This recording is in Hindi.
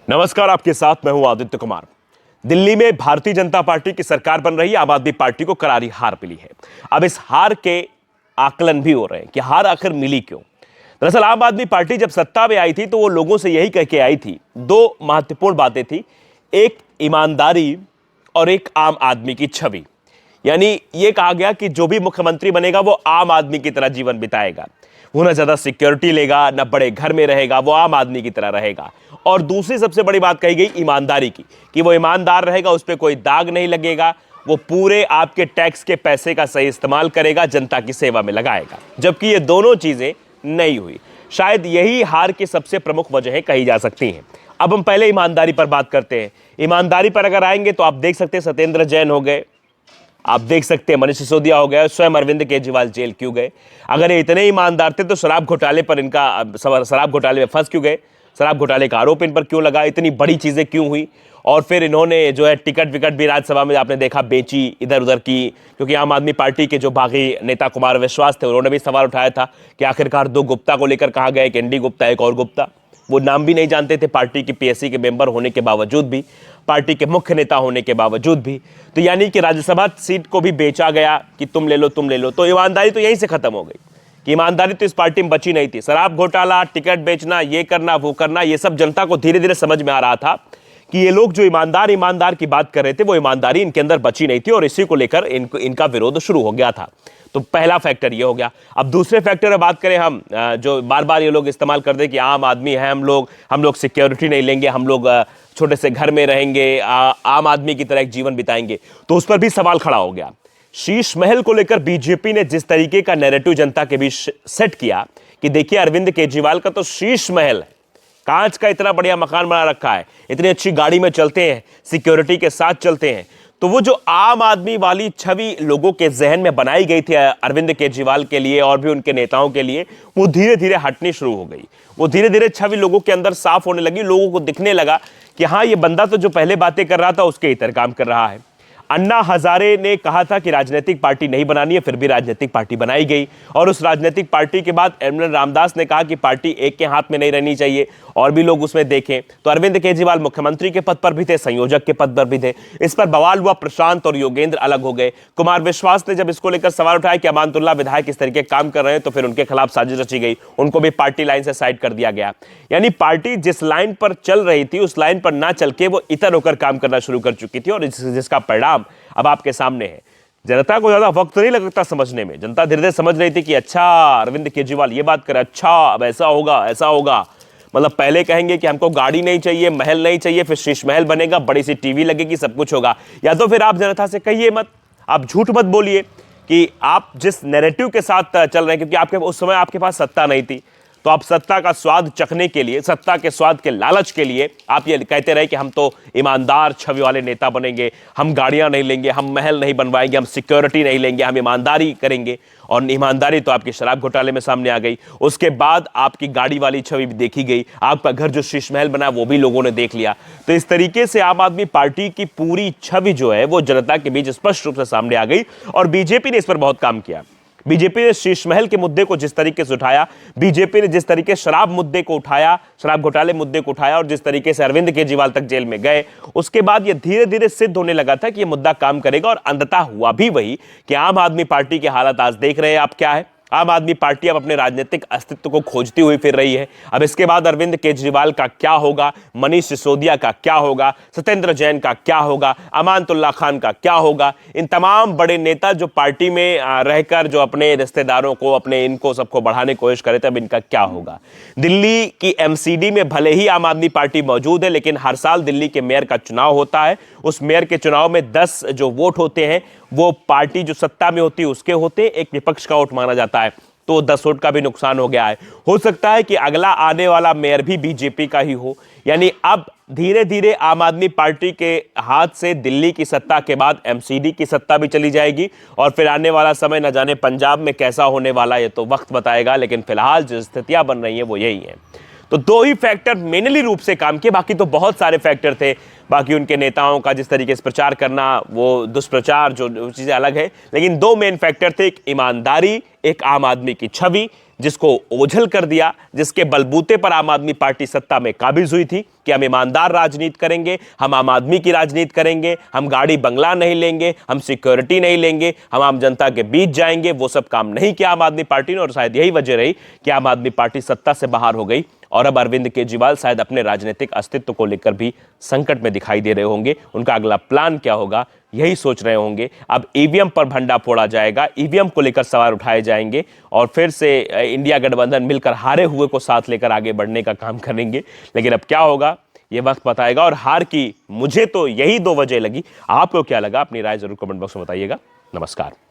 नमस्कार, आपके साथ मैं हूं आदित्य कुमार। दिल्ली में भारतीय जनता पार्टी की सरकार बन रही है। आम आदमी पार्टी को करारी हार मिली है। अब इस हार के आकलन भी हो रहे हैं कि हार आखिर मिली क्यों। दरअसल आम आदमी पार्टी जब सत्ता में आई थी तो वो लोगों से यही कह के आई थी, दो महत्वपूर्ण बातें थी, एक ईमानदारी और एक आम आदमी की छवि। यानी ये कहा गया कि जो भी मुख्यमंत्री बनेगा वो आम आदमी की तरह जीवन बिताएगा, वो ना ज्यादा सिक्योरिटी लेगा, ना बड़े घर में रहेगा, वो आम आदमी की तरह रहेगा। और दूसरी सबसे बड़ी बात कही गई ईमानदारी की, कि वो ईमानदार रहेगा, उस पर कोई दाग नहीं लगेगा, वो पूरे आपके टैक्स के पैसे का सही इस्तेमाल करेगा, जनता की सेवा में लगाएगा। जबकि ये दोनों चीजें नहीं हुई। शायद यही हार की सबसे प्रमुख वजहें कही जा सकती हैं। अब हम पहले ईमानदारी पर बात करते हैं। ईमानदारी पर अगर आएंगे तो आप देख सकते हैं सत्येंद्र जैन हो गए, आप देख सकते हैं मनीष सिसोदिया हो गया, स्वयं अरविंद केजरीवाल जेल क्यों गए। अगर ये इतने ईमानदार थे तो शराब घोटाले पर शराब घोटाले में फंस क्यों गए, शराब घोटाले का आरोप इन पर क्यों लगा, इतनी बड़ी चीजें क्यों हुई। और फिर इन्होंने जो है टिकट विकट भी राज्यसभा में आपने देखा बेची इधर उधर की, क्योंकि आम आदमी पार्टी के जो बागी नेता कुमार विश्वास थे उन्होंने भी सवाल उठाया था कि आखिरकार दो गुप्ता को लेकर कहा गया, एक एनडी गुप्ता एक और गुप्ता। वो नाम भी नहीं जानते थे पार्टी की पीएससी के मेंबर होने के बावजूद भी, पार्टी के मुख्य नेता होने के बावजूद भी। तो यानी कि राज्यसभा सीट को भी बेचा गया कि तुम ले लो तुम ले लो। तो ईमानदारी तो यहीं से खत्म हो गई कि ईमानदारी तो इस पार्टी में बची नहीं थी। शराब घोटाला, टिकट बेचना, ये करना वो करना, ये सब जनता को धीरे धीरे समझ में आ रहा था कि ये लोग जो ईमानदार की बात कर रहे थे वो ईमानदारी इनके अंदर बची नहीं थी, और इसी को लेकर इनका विरोध शुरू हो गया था। तो पहला फैक्टर ये हो गया। अब दूसरे फैक्टर में बात करें हम, जो बार बार ये लोग इस्तेमाल करते हैं कि आम आदमी है हम लोग सिक्योरिटी नहीं लेंगे, हम लोग छोटे से घर में रहेंगे, आम आदमी की तरह एक जीवन बिताएंगे, तो उस पर भी सवाल खड़ा हो गया। शीश महल को लेकर बीजेपी ने जिस तरीके का नैरेटिव जनता के बीच सेट किया कि देखिए अरविंद केजरीवाल का तो शीश महल है, कांच का इतना बढ़िया मकान बना रखा है, इतनी अच्छी गाड़ी में चलते हैं, सिक्योरिटी के साथ चलते हैं। तो वो जो आम आदमी वाली छवि लोगों के जहन में बनाई गई थी अरविंद केजरीवाल के लिए और भी उनके नेताओं के लिए, वो धीरे धीरे हटनी शुरू हो गई। वो धीरे धीरे छवि लोगों के अंदर साफ होने लगी। लोगों को दिखने लगा कि हाँ, ये बंदा तो जो पहले बातें कर रहा था उसके इतर काम कर रहा है। अन्ना हजारे ने कहा था कि राजनीतिक पार्टी नहीं बनानी है, फिर भी राजनीतिक पार्टी बनाई गई। और उस राजनीतिक पार्टी के बाद एमएल रामदास ने कहा कि पार्टी एक के हाथ में नहीं रहनी चाहिए, और भी लोग उसमें देखें। तो अरविंद केजरीवाल मुख्यमंत्री के पद पर भी थे, संयोजक के पद पर भी थे। इस पर बवाल हुआ, प्रशांत और योगेंद्र अलग हो गए। कुमार विश्वास ने जब इसको लेकर सवाल उठाया कि अमानतुल्लाह विधायक इस तरीके काम कर रहे हैं, तो फिर उनके खिलाफ साजिश रची गई, उनको भी पार्टी लाइन से साइड कर दिया गया। यानी पार्टी जिस लाइन पर चल रही थी उस लाइन पर ना चल के वो इतर होकर काम करना शुरू कर चुकी थी, और जिसका परिणाम अब आपके सामने है। जनता को ज्यादा वक्त नहीं लगता समझने में। जनता धीरे धीरे समझ रही थी कि अच्छा अरविंद केजरीवाल ये बात करे, अच्छा अब ऐसा होगा ऐसा होगा। मतलब पहले कहेंगे कि हमको गाड़ी नहीं चाहिए, महल नहीं चाहिए, फिर शीश महल बनेगा, बड़ी सी टीवी लगेगी, सब कुछ होगा। या तो फिर आप जनता से कहिए मत, आप झूठ मत बोलिए कि आप जिस नैरेटिव के साथ चल रहे हैं, क्योंकि आपके उस समय आपके पास सत्ता नहीं थी, तो आप सत्ता का स्वाद चखने के लिए, सत्ता के स्वाद के लालच के लिए आप ये कहते रहे कि हम तो ईमानदार छवि वाले नेता बनेंगे, हम गाड़ियां नहीं लेंगे, हम महल नहीं बनवाएंगे, हम सिक्योरिटी नहीं लेंगे, हम ईमानदारी करेंगे। और ईमानदारी तो आपकी शराब घोटाले में सामने आ गई। उसके बाद आपकी गाड़ी वाली छवि भी देखी गई, आपका घर जो शीश महल बना वो भी लोगों ने देख लिया। तो इस तरीके से आम आदमी पार्टी की पूरी छवि जो है वो जनता के बीच स्पष्ट रूप से सामने आ गई, और बीजेपी ने इस पर बहुत काम किया। बीजेपी ने शीश महल के मुद्दे को जिस तरीके से उठाया, बीजेपी ने जिस तरीके शराब मुद्दे को उठाया, शराब घोटाले मुद्दे को उठाया, और जिस तरीके से अरविंद केजरीवाल तक जेल में गए, उसके बाद यह धीरे धीरे सिद्ध होने लगा था कि यह मुद्दा काम करेगा। और अंततः हुआ भी वही कि आम आदमी पार्टी की हालत आज देख रहे हैं आप क्या है। आम आदमी पार्टी अब अपने राजनीतिक अस्तित्व को खोजती हुई फिर रही है। अब इसके बाद अरविंद केजरीवाल का क्या होगा, मनीष सिसोदिया का क्या होगा, सत्येंद्र जैन का क्या होगा, अमानतुल्लाह खान का क्या होगा, इन तमाम बड़े नेता जो पार्टी में रहकर जो अपने रिश्तेदारों को, अपने इनको सबको बढ़ाने की कोशिश करे थे, अब इनका क्या होगा। दिल्ली की एमसीडी में भले ही आम आदमी पार्टी मौजूद है, लेकिन हर साल दिल्ली के मेयर का चुनाव होता है। उस मेयर के चुनाव में 10 जो वोट होते हैं वो पार्टी जो सत्ता में होती है उसके होते हैं, एक विपक्ष का वोट माना जाता है। तो 10 वोट का भी नुकसान हो गया है। हो सकता है कि अगला आने वाला मेयर भी बीजेपी का ही हो। यानी अब धीरे धीरे आम आदमी पार्टी के हाथ से दिल्ली की सत्ता के बाद एमसीडी की सत्ता भी चली जाएगी, और फिर आने वाला समय न जाने पंजाब में कैसा होने वाला, ये तो वक्त बताएगा। लेकिन फिलहाल जो स्थितियां बन रही हैं वो यही हैं। तो दो ही फैक्टर मेनली रूप से काम किए, बाकी तो बहुत सारे फैक्टर थे। बाकी उनके नेताओं का जिस तरीके से प्रचार करना, वो दुष्प्रचार, जो चीज़ें अलग है, लेकिन दो मेन फैक्टर थे, एक ईमानदारी, एक आम आदमी की छवि, जिसको ओझल कर दिया, जिसके बलबूते पर आम आदमी पार्टी सत्ता में काबिज हुई थी कि हम ईमानदार राजनीति करेंगे, हम आम आदमी की राजनीति करेंगे, हम गाड़ी बंगला नहीं लेंगे, हम सिक्योरिटी नहीं लेंगे, हम आम जनता के बीच जाएंगे, वो सब काम नहीं किया आम आदमी पार्टी ने। और शायद यही वजह रही कि आम आदमी पार्टी सत्ता से बाहर हो गई और अब अरविंद केजरीवाल शायद अपने राजनीतिक अस्तित्व को लेकर भी संकट में दिखाई दे रहे होंगे। उनका अगला प्लान क्या होगा यही सोच रहे होंगे। अब ईवीएम पर भंडा फोड़ा जाएगा, ईवीएम को लेकर सवाल उठाए जाएंगे और फिर से इंडिया गठबंधन मिलकर हारे हुए को साथ लेकर आगे बढ़ने का काम करेंगे। लेकिन अब क्या होगा ये वक्त बताएगा। और हार की मुझे तो यही दो वजह लगी, आपको क्या लगा अपनी राय जरूर कमेंट बॉक्स में बताइएगा। नमस्कार।